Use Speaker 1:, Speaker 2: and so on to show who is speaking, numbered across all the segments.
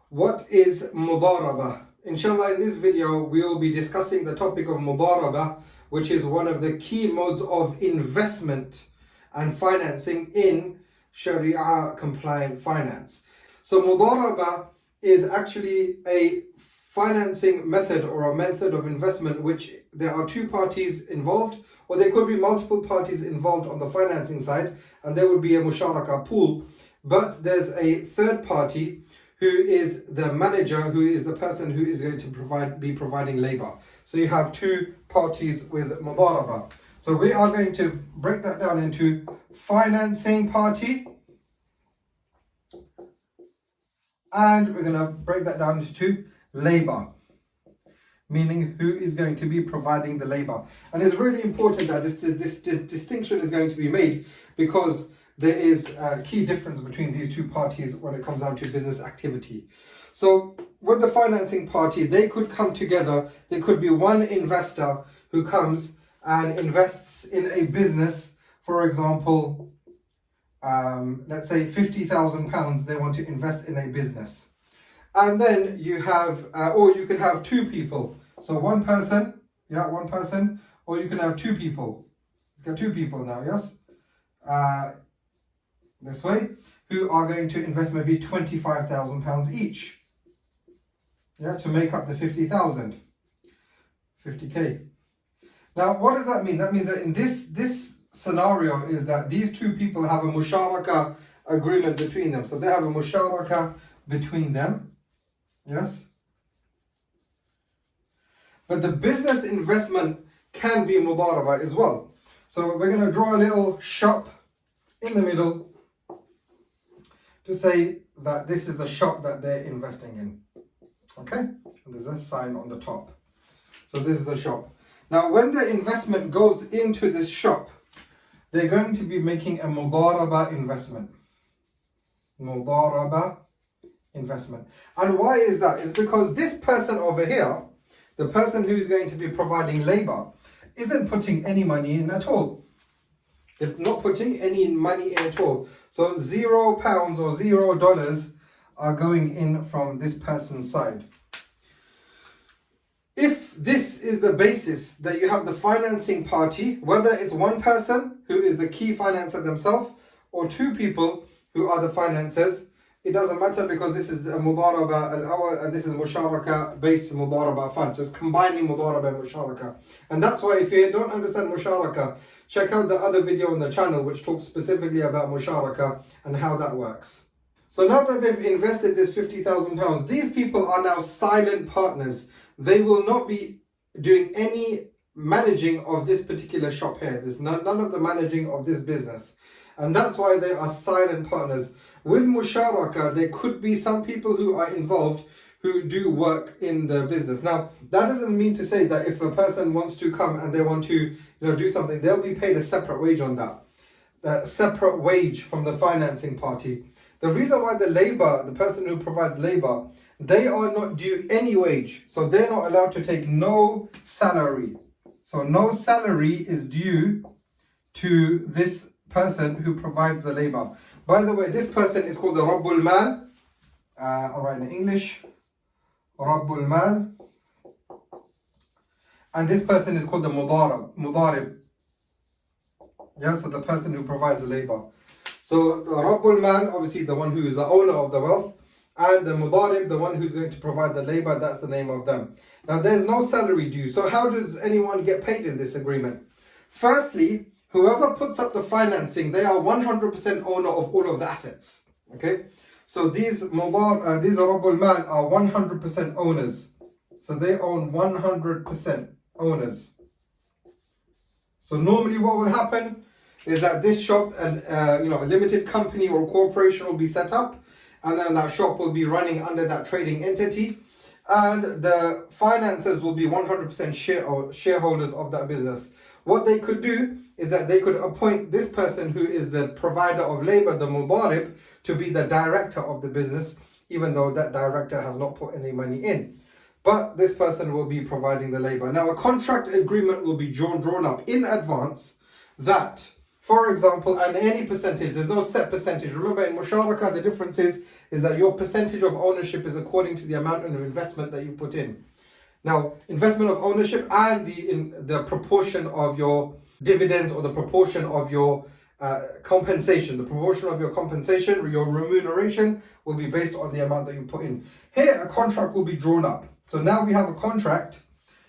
Speaker 1: What is Mudarabah? Inshallah, in this video, we will be discussing the topic of Mudarabah, which is one of the key modes of investment and financing in Sharia compliant finance. So Mudarabah is actually a financing method or a method of investment which there are two parties involved, or there could be multiple parties involved on the financing side, and there would be a musharaka pool, but there's a third party who is the manager, who is the person who is going to be providing labor. So you have two parties with Mudarabah. So we are going to break that down into financing party, and we're going to break that down into labor, meaning who is going to be providing the labor. And it's really important that this distinction is going to be made, because there is a key difference between these two parties when it comes down to business activity. So with the financing party, they could come together. There could be one investor who comes and invests in a business. For example, let's say £50,000 they want to invest in a business. And then you have, or you can have two people. So one person, or you can have two people. You got two people now, yes? This way, who are going to invest maybe £25,000 each, to make up the 50,000, 50k. Now, what does that mean? That means that in this scenario is that these two people have a musharaka agreement between them. So they have a musharaka between them, yes? But the business investment can be mudarabah as well. So we're going to draw a little shop in the middle to say that this is the shop that they're investing in. Okay? And there's a sign on the top. So this is the shop. Now, when the investment goes into this shop, they're going to be making a mudarabah investment. Mudarabah investment. And why is that? It's because this person over here, the person who's going to be providing labor, isn't putting any money in at all. They're not putting any money in at all. So £0 or $0 are going in from this person's side. If this is the basis that you have the financing party, whether it's one person who is the key financer themselves or two people who are the financiers, it doesn't matter, because this is a mudarabah al-awwal and this is musharaka based mudarabah fund. So it's combining mudarabah and musharaka. And that's why if you don't understand musharaka, check out the other video on the channel which talks specifically about musharaka and how that works. So now that they've invested this £50,000, these people are now silent partners. They will not be doing any managing of this particular shop here. There's none of the managing of this business. And that's why they are silent partners. With musharaka, there could be some people who are involved who do work in the business. Now, that doesn't mean to say that if a person wants to come and they want to do something, they'll be paid a separate wage on that. A separate wage from the financing party. The reason why the person who provides labor, they are not due any wage. So they're not allowed to take no salary. So no salary is due to this person who provides the labor. By the way, this person is called the Rabbul Mal. I'll write in English. Rabbul Mal. And this person is called the Mudarib. So the person who provides the labor. So the Rabbul Mal, obviously the one who is the owner of the wealth, and the Mudarib, the one who's going to provide the labor, that's the name of them. Now there's no salary due. So how does anyone get paid in this agreement? Firstly, whoever puts up the financing, they are 100% owner of all of the assets. Okay? So these Rabbul Mal are 100% owners. So they own 100% owners. So normally what will happen is that this shop, a limited company or corporation will be set up, and then that shop will be running under that trading entity, and the financiers will be 100% shareholders of that business. What they could do is that they could appoint this person who is the provider of labor, the mudarib, to be the director of the business, even though that director has not put any money in. But this person will be providing the labor. Now, a contract agreement will be drawn up in advance that For example, and any percentage, there's no set percentage. Remember, in Musharaka, the difference is that your percentage of ownership is according to the amount of investment that you put in. Now, investment of ownership and the proportion of your dividends, or the proportion of your compensation, the proportion of your compensation or your remuneration will be based on the amount that you put in. Here, a contract will be drawn up. So now we have a contract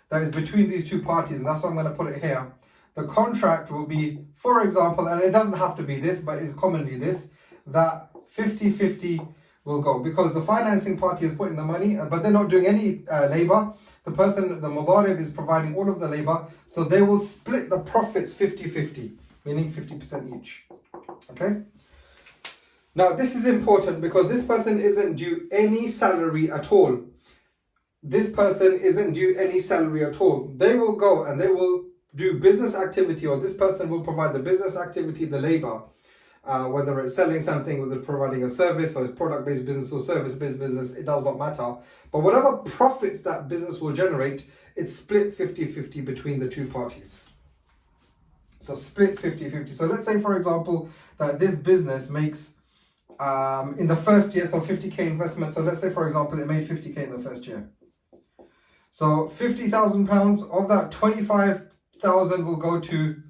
Speaker 1: that is between these two parties, and that's why I'm going to put it here. The contract will be, for example, and it doesn't have to be this, but it's commonly this, that 50-50 will go, because the financing party is putting the money, but they're not doing any labor. The person, the mudarib, is providing all of the labor, so they will split the profits 50-50, meaning 50% each. Okay? Now, this is important because this person isn't due any salary at all. This person isn't due any salary at all. They will go and they will do business activity, or this person will provide the business activity, the labor, whether it's selling something, whether it's providing a service, or it's product-based business or service-based business, it does not matter. But whatever profits that business will generate, it's split 50-50 between the two parties. So split 50-50. So let's say, for example, that this business makes, in the first year, so 50k investment. So let's say, for example, it made 50k in the first year. So £50,000, of that 25,000 will go to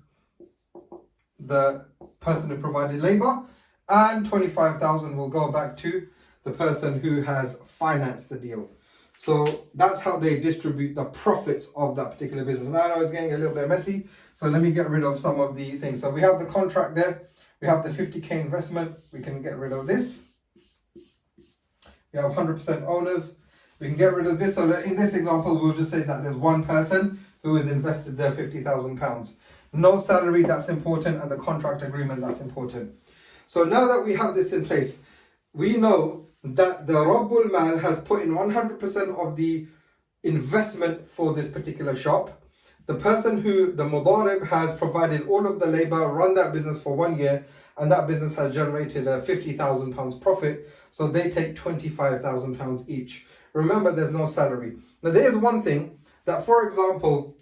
Speaker 1: the person who provided labor, and 25,000 will go back to the person who has financed the deal. So that's how they distribute the profits of that particular business. Now I know it's getting a little bit messy, so let me get rid of some of the things. So we have the contract there, we have the 50k investment, we can get rid of this. We have 100% owners, we can get rid of this. So in this example, we'll just say that there's one person who has invested their £50,000. No salary, that's important, and the contract agreement, that's important. So now that we have this in place, we know that the Rabbul Mal has put in 100% of the investment for this particular shop. The person who, the Mudarib, has provided all of the labor, run that business for 1 year, and that business has generated a £50,000 profit, so they take £25,000 each. Remember, there's no salary. Now, there is one thing that, for example,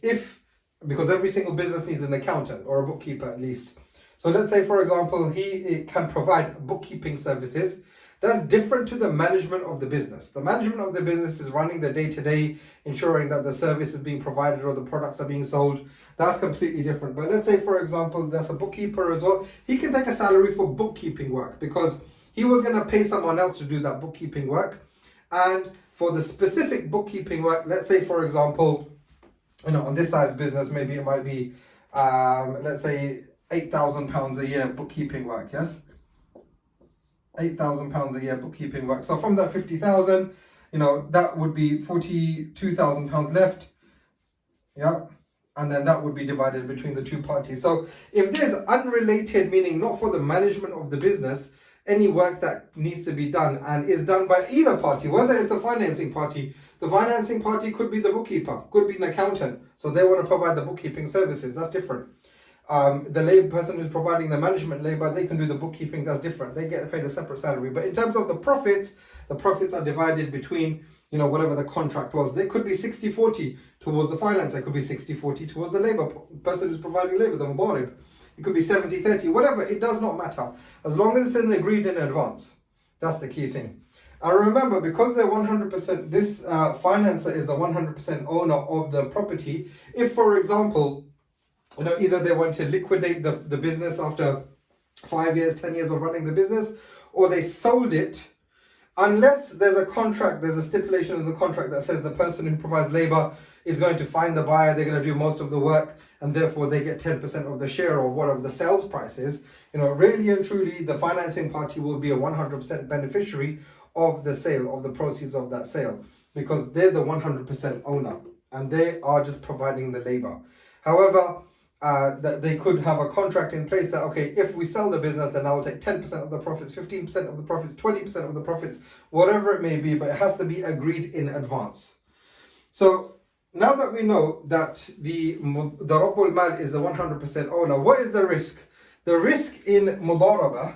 Speaker 1: because every single business needs an accountant or a bookkeeper at least. So let's say, for example, he can provide bookkeeping services. That's different to the management of the business. The management of the business is running the day-to-day, ensuring that the service is being provided or the products are being sold. That's completely different. But let's say, for example, there's a bookkeeper as well. He can take a salary for bookkeeping work because he was going to pay someone else to do that bookkeeping work. And for the specific bookkeeping work, let's say, for example, on this size business, maybe it might be, let's say, £8,000 a year bookkeeping work, yes? £8,000 a year bookkeeping work. So from that 50,000, that would be £42,000 left. Yeah. And then that would be divided between the two parties. So if there's unrelated, meaning not for the management of the business, any work that needs to be done and is done by either party, whether it's the financing party could be the bookkeeper, could be an accountant, so they want to provide the bookkeeping services, that's different. The labor person who's providing the management labor, they can do the bookkeeping, that's different. They get paid a separate salary. But in terms of the profits are divided between, whatever the contract was. They could be 60-40 towards the finance, they could be 60-40 towards the labor person who's providing labor, the mudarib. It could be 70-30, whatever, it does not matter. As long as it's agreed in advance. That's the key thing. And remember, because they're 100%, this financer is the 100% owner of the property. If, for example, either they want to liquidate the business after 5 years, 10 years of running the business, or they sold it, unless there's a contract, there's a stipulation in the contract that says the person who provides labor is going to find the buyer, they're going to do most of the work, and therefore they get 10% of the share of whatever the sales price is. Really and truly, the financing party will be a 100% beneficiary of the sale, of the proceeds of that sale, because they're the 100% owner and they are just providing the labor. However, that they could have a contract in place that, okay, if we sell the business, then I'll take 10% of the profits, 15% of the profits, 20% of the profits, whatever it may be, but it has to be agreed in advance. So now that we know that the Rabbul Mal is the 100% owner, what is the risk? The risk in Mudarabah,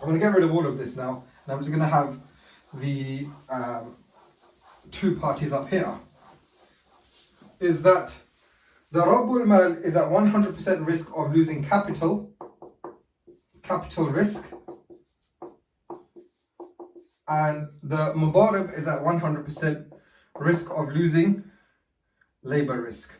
Speaker 1: I'm going to get rid of all of this now, and I'm just going to have the two parties up here, is that the Rabbul Mal is at 100% risk of losing capital capital risk, and the mudarib is at 100% risk of losing labor risk.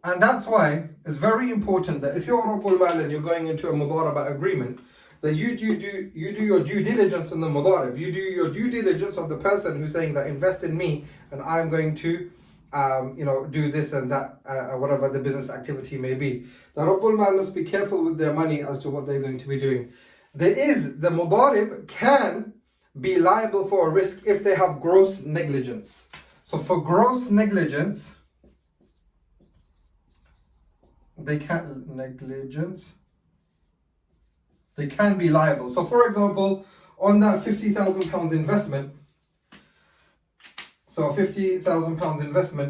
Speaker 1: And that's why it's very important that if you're Rabbul Mal and you're going into a mudarabah agreement, that you do your due diligence on the mudarib. You do your due diligence of the person who's saying that invest in me and I'm going to do this and that, whatever the business activity may be. The Rabbul Mal must be careful with their money as to what they're going to be doing. The mudarib can be liable for a risk if they have gross negligence. So for gross negligence, they can be liable. So for example, on that £50,000 investment,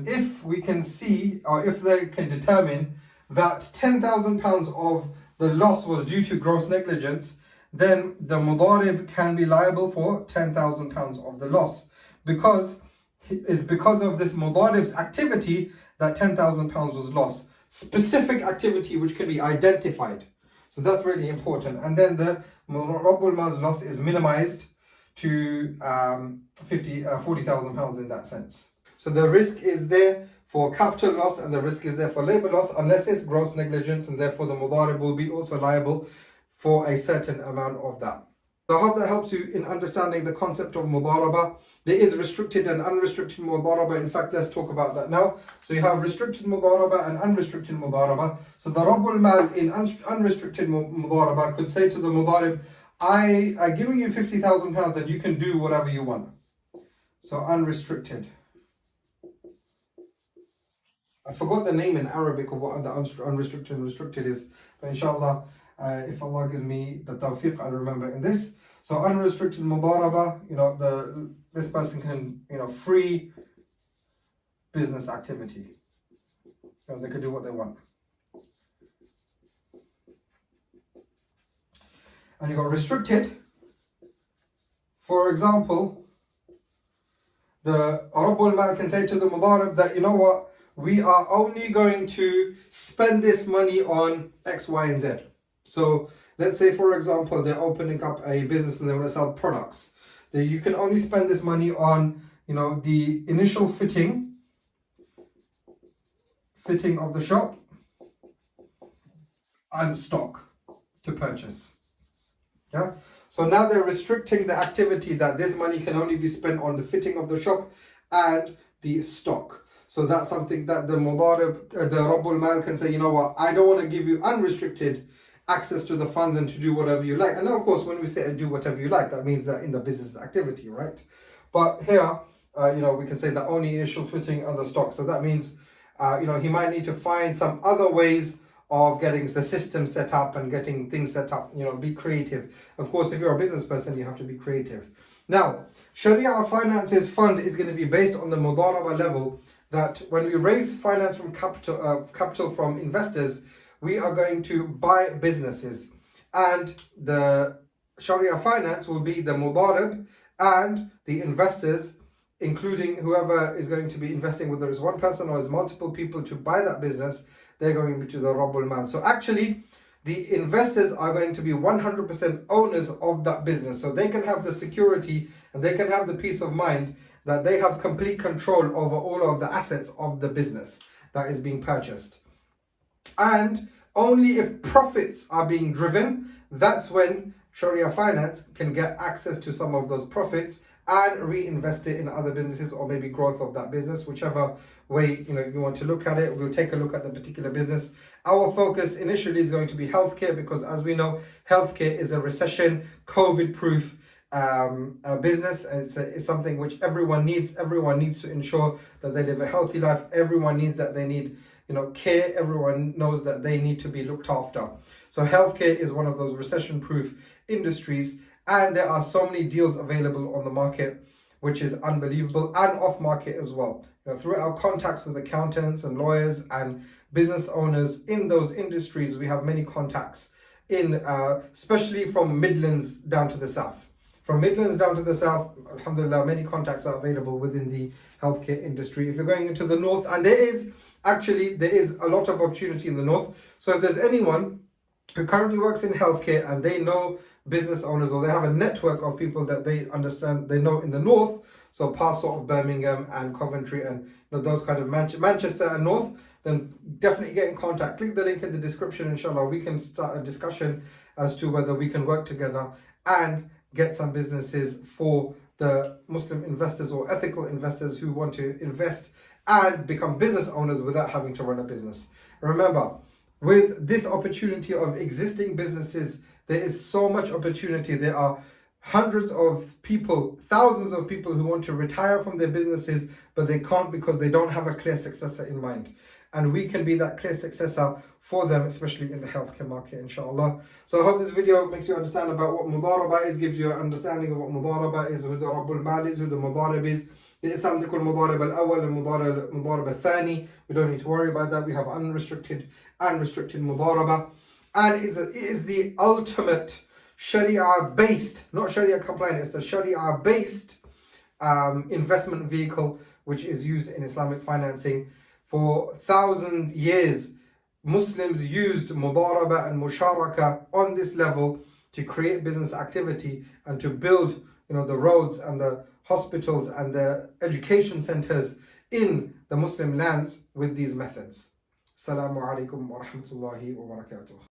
Speaker 1: if we can see, or if they can determine that £10,000 of the loss was due to gross negligence, then the mudarib can be liable for £10,000 of the loss, because it's because of this mudarib's activity that £10,000 was lost. Specific activity which can be identified. So that's really important. And then the Rabbul Mal's loss is minimized to £40,000 in that sense. So the risk is there for capital loss and the risk is there for labor loss, unless it's gross negligence, and therefore the mudarib will be also liable for a certain amount of that. So I hope that helps you in understanding the concept of mudarabah. There is restricted and unrestricted mudarabah. In fact, let's talk about that now. So you have restricted mudarabah and unrestricted mudarabah. So the Rabbul Mal in unrestricted mudarabah could say to the mudarib, I'm giving you £50,000 and you can do whatever you want. So unrestricted. I forgot the name in Arabic of what the unrestricted and restricted is. But inshallah, if Allah gives me the tawfiq, I'll remember in this. So unrestricted mudarabah, this person can, free business activity. They can do what they want. And you got restricted. For example, the Rabbul Mal can say to the mudarib that, you know what, we are only going to spend this money on X, Y, and Z. So let's say, for example, they're opening up a business and they want to sell products. Then you can only spend this money on, the initial fitting of the shop and stock to purchase. Yeah. So now they're restricting the activity that this money can only be spent on the fitting of the shop and the stock. So that's something that the mudarib, the Rabbul Mal can say, you know what, I don't want to give you unrestricted access to the funds and to do whatever you like. And of course, when we say do whatever you like, that means that in the business activity, right? But here, we can say that only initial fitting on the stock. So that means, he might need to find some other ways of getting the system set up and getting things set up, be creative. Of course, if you're a business person, you have to be creative. Now, Sharia Finance's fund is going to be based on the mudarabah level, that when we raise finance from capital from investors, we are going to buy businesses, and the Sharia finance will be the mudarib and the investors, including whoever is going to be investing, whether it's one person or it's multiple people to buy that business, they're going to be to the Rabbul Mal. So actually, the investors are going to be 100% owners of that business. So they can have the security and they can have the peace of mind that they have complete control over all of the assets of the business that is being purchased. And only if profits are being driven, that's when Sharia finance can get access to some of those profits and reinvest it in other businesses, or maybe growth of that business, whichever way you want to look at it. We'll take a look at the particular business. Our focus initially is going to be healthcare, because as we know, healthcare is a recession, COVID-proof business. It's something which everyone needs. Everyone needs to ensure that they live a healthy life. Everyone needs that they need care. Everyone knows that they need to be looked after. So healthcare is one of those recession-proof industries, and there are so many deals available on the market, which is unbelievable, and off market as well. Through our contacts with accountants and lawyers and business owners in those industries, we have many contacts in, especially from Midlands down to the south. From Midlands down to the south, alhamdulillah, many contacts are available within the healthcare industry. If you're going into the north, and there is Actually, there is a lot of opportunity in the north. So if there's anyone who currently works in healthcare and they know business owners, or they have a network of people that they understand, they know in the north, so past sort of Birmingham and Coventry and those kind of Manchester and north, then definitely get in contact. Click the link in the description, inshallah. We can start a discussion as to whether we can work together and get some businesses for the Muslim investors or ethical investors who want to invest and become business owners without having to run a business. Remember, with this opportunity of existing businesses, there is so much opportunity. There are hundreds of people, thousands of people who want to retire from their businesses, but they can't because they don't have a clear successor in mind. And we can be that clear successor for them, especially in the healthcare market, inshallah. So I hope this video makes you understand about what mudarabah is, gives you an understanding of what mudarabah is, who the Rabbul Mal is, who the mudarib is. There is something called mudarabah al-awwal and mudarabah al-thani. We don't need to worry about that. We have unrestricted and restricted mudarabah. And it is the ultimate Sharia-based, not Sharia compliant, it's a Sharia-based investment vehicle which is used in Islamic financing. For 1,000 years, Muslims used mudarabah and musharaka on this level to create business activity and to build, the roads and the hospitals and the education centers in the Muslim lands with these methods. Assalamu alaikum wa rahmatullahi wa barakatuh.